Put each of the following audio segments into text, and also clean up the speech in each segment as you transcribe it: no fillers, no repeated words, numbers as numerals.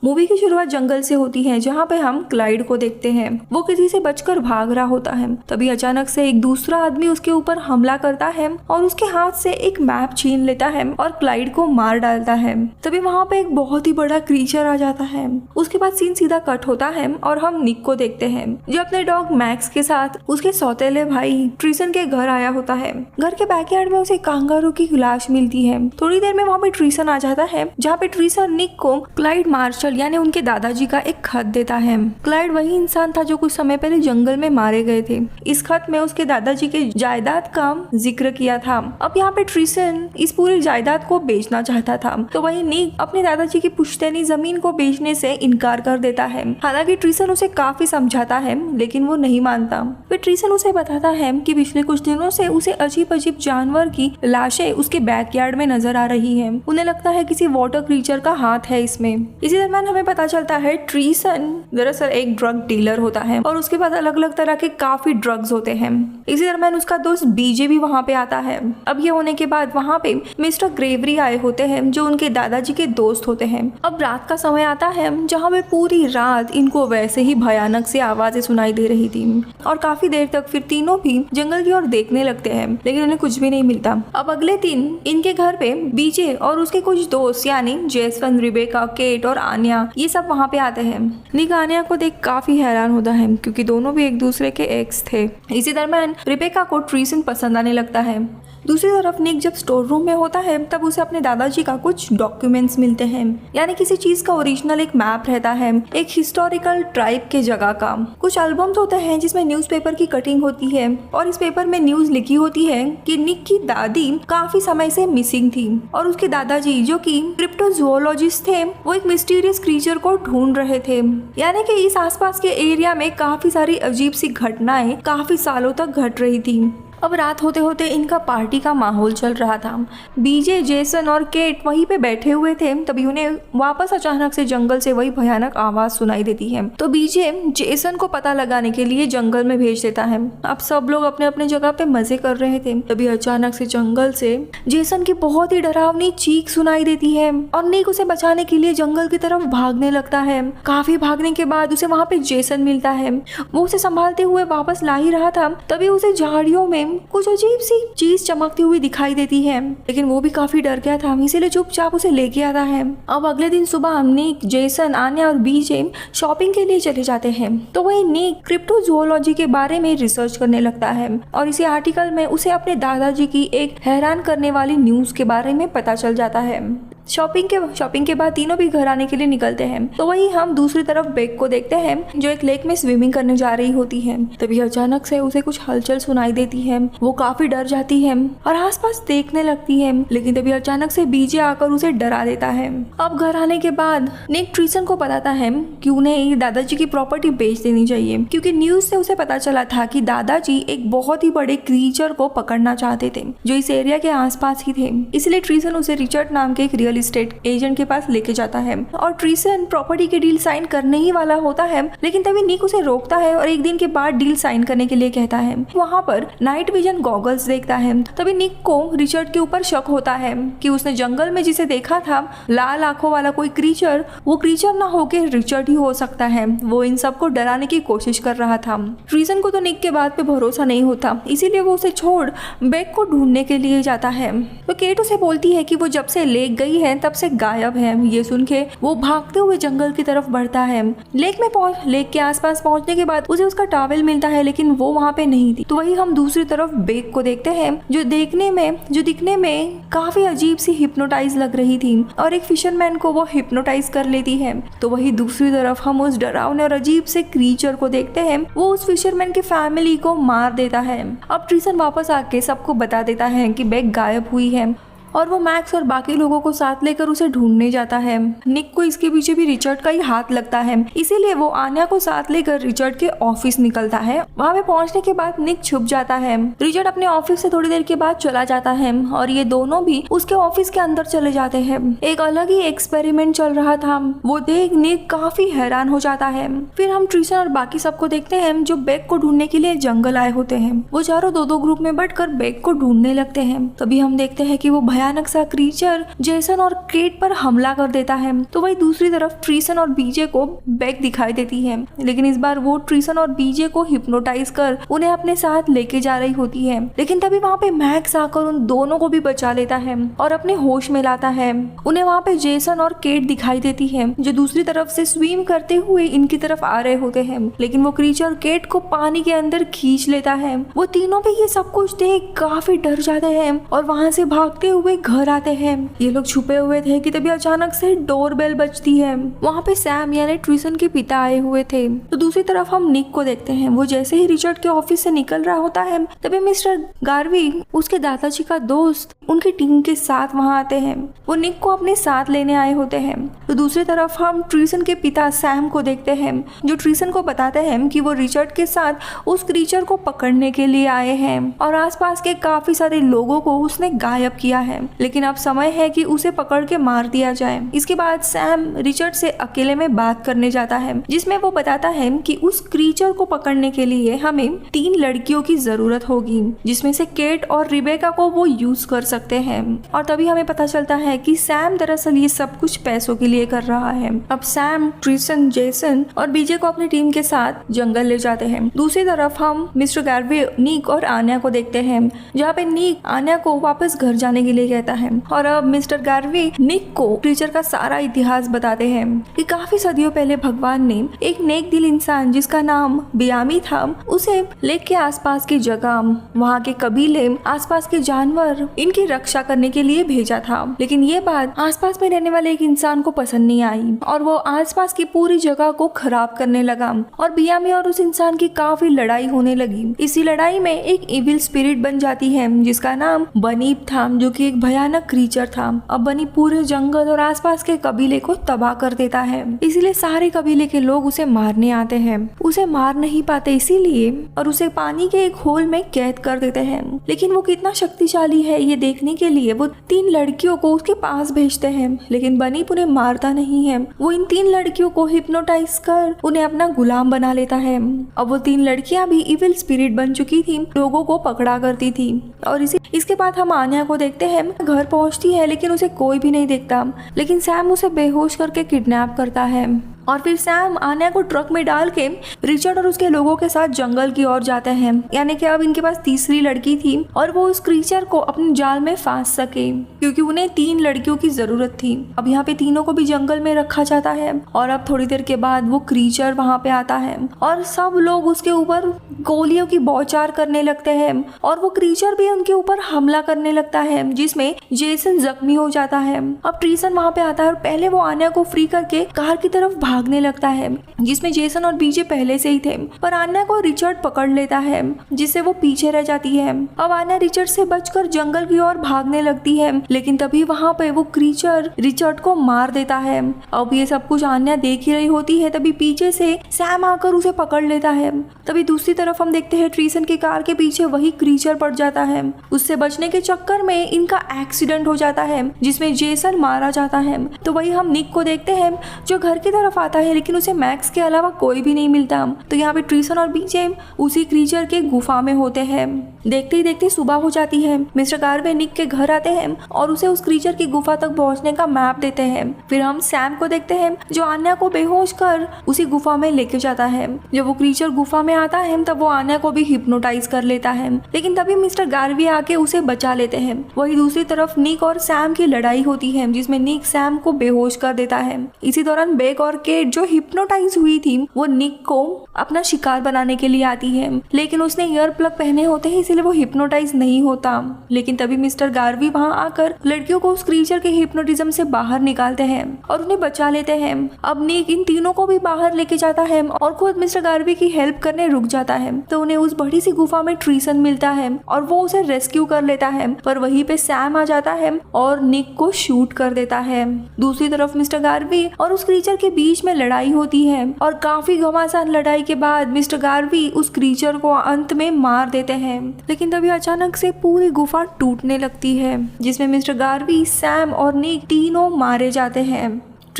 Movie की शुरुआत जंगल से होती है जहाँ पे हम क्लाइड को देखते हैं। वो किसी से बचकर भाग रहा होता है। तभी अचानक से एक दूसरा आदमी उसके ऊपर हमला करता है और उसके हाथ से एक मैप छीन लेता है और क्लाइड को मार डालता है। तभी वहाँ पे एक बहुत ही बड़ा क्रीचर आ जाता है। उसके बाद सीन सीधा कट होता है और हम निक को देखते हैं जो अपने डॉग मैक्स के साथ उसके सौतेले भाई ट्रीसन के घर आया होता है। घर के बैकयार्ड में उसे कांगारू की लाश मिलती है। थोड़ी देर में वहाँ पे ट्रीसन आ जाता है जहाँ पे ट्रीसन निक को क्लाइड मार्शल यानी उनके दादाजी का एक खत देता है। क्लाइड वही इंसान था जो कुछ समय पहले जंगल में मारे गए थे। इस खत में उसके दादाजी के जायदाद का जिक्र किया था। अब यहाँ पे ट्रीसन इस पूरी जायदाद को बेचना चाहता था, तो वही निक अपने दादाजी की पुश्तैनी जमीन को बेचने से इनकार कर देता है। हालांकि ट्रीसन उसे काफी समझाता है लेकिन वो नहीं मानता। फिर ट्रीसन उसे बताता है कि पिछले कुछ दिनों से उसे अजीब अजीब जानवर की लाशें उसके बैकयार्ड में नजर आ रही है। उन्हें लगता है किसी वाटर क्रीचर का हाथ है इसमें। इसी दरम्यान हमें पता चलता है ट्रीसन दरअसल एक ड्रग डीलर होता है और उसके पास अलग अलग तरह के काफी ड्रग्स होते हैं। इसी दरम्यान उसका दोस्त बीजे भी वहाँ पे आता है। अब ये होने के बाद वहाँ पे मिस्टर ग्रेवरी आए होते हैं जो उनके दादाजी के दोस्त होते हैं। अब रात का समय आता है जहाँ पे पूरी रात इनको वैसे ही भयानक सी आवाजें सुनाई दे रही थी और काफी देर तक फिर तीनों भी जंगल की ओर देखने लगते हैं लेकिन उन्हें कुछ भी नहीं मिलता। अब अगले दिन इनके घर पे बीजे और उसके कुछ दोस्त यानी जेसन, रिबेका, केट और आनिया ये सब वहाँ पे आते हैं। निक आनिया को देख काफी हैरान होता है क्योंकि दोनों भी एक दूसरे के एक्स थे। इसी दरम्यान रिबेका को ट्रीसन पसंद आने लगता है। दूसरी तरफ निक जब स्टोर रूम में होता है तब उसे अपने दादाजी का कुछ डॉक्यूमेंट्स मिलते हैं, यानी किसी चीज का ओरिजिनल एक मैप रहता है एक हिस्टोरिकल ट्राइब के जगह का। कुछ एल्बम्स होते हैं जिसमें न्यूज़पेपर की कटिंग होती है और इस पेपर में न्यूज लिखी होती है कि निक की दादी काफी समय से मिसिंग थी और उसके दादाजी जो कि क्रिप्टोजूलॉजिस्ट थे वो एक मिस्टीरियस क्रीचर को ढूंढ रहे थे। यानी कि इस आसपास के एरिया में काफी सारी अजीब सी घटनाएं काफी सालों तक घट रही थी। अब रात होते होते इनका पार्टी का माहौल चल रहा था। बीजे, जेसन और केट वहीं पे बैठे हुए थे। तभी उन्हें वापस अचानक से जंगल से वही भयानक आवाज सुनाई देती है। तो बीजे जेसन को पता लगाने के लिए जंगल में भेज देता है। अब सब लोग अपने अपने जगह पे मजे कर रहे थे। तभी अचानक से जंगल से जेसन की बहुत ही डरावनी चीख सुनाई देती है और निक उसे बचाने के लिए जंगल की तरफ भागने लगता है। काफी भागने के बाद उसे वहाँ पे जेसन मिलता है। वो उसे संभालते हुए वापस ला ही रहा था तभी उसे झाड़ियों में कुछ अजीब सी चीज चमकती हुई दिखाई देती है, लेकिन वो भी काफी डर गया था इसीलिए चुपचाप उसे लेके आता है। अब अगले दिन सुबह निक, जेसन, आन्या और बीजे शॉपिंग के लिए चले जाते हैं। तो वही निक क्रिप्टोजूलॉजी के बारे में रिसर्च करने लगता है और इसी आर्टिकल में उसे अपने दादाजी की एक हैरान करने वाली न्यूज के बारे में पता चल जाता है। शॉपिंग के बाद तीनों भी घर आने के लिए निकलते हैं। तो वही हम दूसरी तरफ बेक को देखते हैं जो एक लेक में स्विमिंग करने जा रही होती है। तभी अचानक से उसे कुछ हलचल सुनाई देती है। वो काफी डर जाती है और आसपास देखने लगती है, लेकिन तभी अचानक से बीजे आकर उसे डरा देता है। अब घर आने के बाद निक ट्रीसन को बताता है कि उन्हें दादाजी की प्रॉपर्टी बेच देनी चाहिए क्योंकि न्यूज से उसे पता चला था कि दादाजी एक बहुत ही बड़े क्रीचर को पकड़ना चाहते थे जो इस एरिया के आसपास ही थे। इसलिए ट्रीसन उसे रिचर्ड नाम के एक रियल एस्टेट एजेंट के पास लेके जाता है और ट्रीसन प्रॉपर्टी की डील साइन करने ही वाला होता है, लेकिन तभी निक उसे रोकता है और एक दिन के बाद डील साइन करने के लिए कहता है। वहाँ पर नाइट विजन गॉगल्स देखता है। तभी निक को रिचर्ड के ऊपर शक होता है कि उसने जंगल में जिसे देखा था लाल आंखों वाला कोई क्रीचर, वो क्रीचर ना होके रिचर्ड ही हो सकता है। वो इन सबको डराने की कोशिश कर रहा था। ट्रीसन को तो निक के बात पे भरोसा नहीं होता, इसीलिए वो उसे छोड़ बेक को ढूंढने के लिए जाता है। तो केट उसे बोलती है कि वो जब से लेक गई है तब से गायब है। ये सुन के वो भागते हुए जंगल की तरफ बढ़ता है। लेक के आसपास पहुंचने के बाद उसे उसका टॉवेल मिलता है, लेकिन वो वहाँ पे नहीं थी। तो वही हम दूसरी तरफ बेक को देखते हैं जो दिखने में काफी अजीब सी हिप्नोटाइज लग रही थी और एक फिशरमैन को वो हिप्नोटाइज कर लेती है। तो वही दूसरी तरफ हम उस डरावने और अजीब से क्रीचर को देखते हैं। वो उस फिशरमैन की फैमिली को मार देता है। अब ट्रीसन वापस आके सबको बता देता है कि बेक गायब हुई है और वो मैक्स और बाकी लोगों को साथ लेकर उसे ढूंढने जाता है। निक को इसके पीछे भी रिचर्ड का ही हाथ लगता है, इसीलिए वो आन्या को साथ लेकर रिचर्ड के ऑफिस निकलता है। वहाँ पे पहुँचने के बाद निक छुप जाता है। रिचर्ड अपने ऑफिस से थोड़ी देर के बाद चला जाता है और ये दोनों भी उसके ऑफिस के अंदर चले जाते हैं। एक अलग ही एक्सपेरिमेंट चल रहा था, वो देख निक काफी हैरान हो जाता है। फिर हम ट्रीसन और बाकी सबको देखते हैं जो बेक को ढूंढने के लिए जंगल आए होते हैं। वो चारों दो ग्रुप में बंटकर बेक को ढूंढने लगते हैं। तभी हम देखते हैं कि वो भयानक सा क्रीचर जेसन और केट पर हमला कर देता है। तो वही दूसरी तरफ ट्रीसन और बीजे को बेक दिखाई देती है, लेकिन इस बार वो ट्रीसन और बीजे को हिप्नोटाइज कर उन्हें अपने साथ लेके जा रही होती है। लेकिन तभी वहाँ पे मैक्स आकर उन दोनों को भी बचा लेता है और अपने होश में लाता है। उन्हें वहाँ पे जेसन और केट दिखाई देती है जो दूसरी तरफ से स्विम करते हुए इनकी तरफ आ रहे होते हैं, लेकिन वो क्रीचर केट को पानी के अंदर खींच लेता है। वो तीनों भी ये सब कुछ देख काफी डर जाते हैं और वहाँ से भागते हुए घर आते हैं। ये लोग छुपे हुए थे कि तभी अचानक से डोरबेल बजती है। वहाँ पे सैम यानी ट्रीसन के पिता आए हुए थे। तो दूसरी तरफ हम निक को देखते हैं। वो जैसे ही रिचर्ड के ऑफिस से निकल रहा होता है तभी मिस्टर गार्वी उसके दादाजी का दोस्त उनकी टीम के साथ वहाँ आते हैं। वो निक को अपने साथ लेने आए होते हैं। तो दूसरी तरफ हम ट्रीसन के पिता सैम को देखते हैं जो ट्रीसन को बताते हैं कि वो रिचर्ड के साथ उस क्रीचर को पकड़ने के लिए आए हैं और आसपास के काफी सारे लोगों को उसने गायब किया है, लेकिन अब समय है कि उसे पकड़ के मार दिया जाए। इसके बाद सैम रिचर्ड से अकेले में बात करने जाता है जिसमें वो बताता है कि उस क्रीचर को पकड़ने के लिए हमें 3 लड़कियों की जरूरत होगी, जिसमें से केट और रिबेका को वो यूज कर सकते हैं। और तभी हमें पता चलता है कि सैम दरअसल ये सब कुछ पैसों के लिए कर रहा है। अब सैम ट्रीसन, जेसन और बीजे को अपनी टीम के साथ जंगल ले जाते हैं। दूसरी तरफ हम मिस्टर गार्वे, निक और आन्या को देखते हैं, जहाँ पे निक आन्या को वापस घर जाने के लिए कहता है और अब मिस्टर गार्वे निक को क्रीचर का सारा इतिहास बताते हैं कि काफी सदियों पहले भगवान ने एक नेक दिल इंसान जिसका नाम बियामी था उसे लेक के आसपास की जगह, वहाँ के कबीले, आसपास के जानवर इनकी रक्षा करने के लिए भेजा था। लेकिन ये बात आसपास में रहने वाले एक इंसान को पसंद नहीं आई और वो आसपास की पूरी जगह को खराब करने लगा और बियामी और उस इंसान की काफी लड़ाई होने लगी। इसी लड़ाई में एक इविल स्पिरिट बन जाती है जिसका नाम बनीप था, जो कि एक भयानक क्रीचर था। अब बनी पूरे जंगल और आसपास के कबीले को तबाह कर देता है, इसीलिए सारे कबीले के लोग उसे मारने आते हैं। उसे मार नहीं पाते इसीलिए और उसे पानी के एक होल में कैद कर देते हैं। लेकिन वो कितना शक्तिशाली है ये देखने के लिए वो 3 लड़कियों को उसके पास भेजते हैं, लेकिन बनीप उन्हें मारता नहीं है। वो इन 3 लड़कियों को हिप्नोटाइज कर उन्हें अपना गुलाम बना लेता है। अब वो 3 लड़कियां भी इविल स्पिरिट बन चुकी थी, लोगों को पकड़ा करती थी। और इसके बाद हम आन्या को देखते हैं। घर पहुंचती है लेकिन उसे कोई भी नहीं देखता, लेकिन सैम उसे बेहोश करके किडनैप करता है और फिर सैम आन्या को ट्रक में डाल के रिचर्ड और उसके लोगों के साथ जंगल की ओर जाते हैं। यानी कि अब इनके पास तीसरी लड़की थी और वो उस क्रीचर को अपने जाल में फांस सके, क्योंकि उन्हें 3 लड़कियों की जरूरत थी। अब यहाँ पे तीनों को भी जंगल में रखा जाता है और अब थोड़ी देर के बाद वो क्रीचर वहाँ पे आता है और सब लोग उसके ऊपर गोलियों की बौछार करने लगते हैं और वो क्रीचर भी उनके ऊपर हमला करने लगता है, जिसमें जेसन जख्मी हो जाता है। अब ट्रीसन वहाँ पे आता है और पहले वो आन्या को फ्री करके कार की तरफ भागने लगता है, जिसमें जेसन और बीजे पहले से ही थे, पर आन्या को रिचर्ड पकड़ लेता है जिससे वो पीछे रह जाती है। अब आन्या रिचर्ड से बचकर जंगल की ओर भागने लगती है, लेकिन तभी वहाँ पे वो क्रीचर रिचर्ड को मार देता है। अब ये सब कुछ आन्या देख ही रही होती है, तभी पीछे से सैम आकर उसे पकड़ लेता है। तभी दूसरी तरफ हम देखते हैं ट्रीसन की कार के पीछे वही क्रीचर पड़ जाता है। उससे बचने के चक्कर में इनका एक्सीडेंट हो जाता है जिसमें जेसन मारा जाता है। तो वही हम निक को देखते हैं जो घर की तरफ आता है, लेकिन उसे मैक्स के अलावा कोई भी नहीं मिलता। तो यहाँ पे ट्रीसन और बीजे उसी क्रीचर के गुफा में होते हैं। देखते ही देखते सुबह हो जाती है। मिस्टर गार्वे निक के घर आते हैं और उसे उस क्रीचर की गुफा तक पहुंचने का मैप देते हैं। फिर हम सैम को देखते हैं जो आन्या को बेहोश कर उसी गुफा में लेके जाता है। जब वो क्रीचर गुफा में आता है तब वो आन्या को भी हिप्नोटाइज कर लेता है, लेकिन तभी मिस्टर गार्वे आके उसे बचा लेते हैं। वही दूसरी तरफ निक और सैम की लड़ाई होती है जिसमें निक सैम को बेहोश कर देता है। इसी दौरान बेक और केट जो हिप्नोटाइज हुई थी वो निक को अपना शिकार बनाने के लिए आती है, लेकिन उसने ईयर प्लग पहने होते हैं इसलिए वो हिप्नोटाइज नहीं होता। लेकिन तभी मिस्टर गार्वी वहाँ आकर लड़कियों को उस क्रीचर के हिप्नोटिज्म से बाहर निकालते हैं और उन्हें बचा लेते हैं। अब निक इन तीनों को भी बाहर लेके जाता है और खुद मिस्टर गार्वी की हेल्प करने रुक जाता है। तो उन्हें उस बड़ी सी गुफा में ट्रीसन मिलता है और वो उसे रेस्क्यू कर लेता है, पर वहीं पे सैम आ जाता है और निक को शूट कर देता है। दूसरी तरफ मिस्टर गार्वी और उस क्रीचर के बीच में लड़ाई होती है और काफी घमासान लड़ाई के बाद मिस्टर गार्वी उस क्रीचर को अंत में मार देते हैं। लेकिन तभी अचानक से पूरी गुफा टूटने लगती है जिसमें मिस्टर गार्वी, सैम और निक तीनों मारे जाते हैं।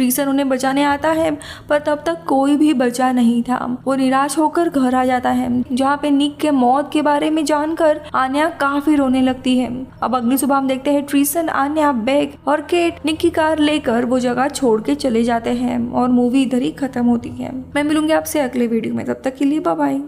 ट्रीसन उन्हें बचाने आता है पर तब तक कोई भी बचा नहीं था। वो निराश होकर घर आ जाता है जहाँ पे निक के मौत के बारे में जानकर आन्या काफी रोने लगती है। अब अगली सुबह हम देखते हैं ट्रीसन, आन्या, बेक और केट निक की कार लेकर वो जगह छोड़ के चले जाते हैं और मूवी इधर ही खत्म होती है। मैं मिलूंगी आपसे अगले वीडियो में, तब तक के लिए बाय बाय।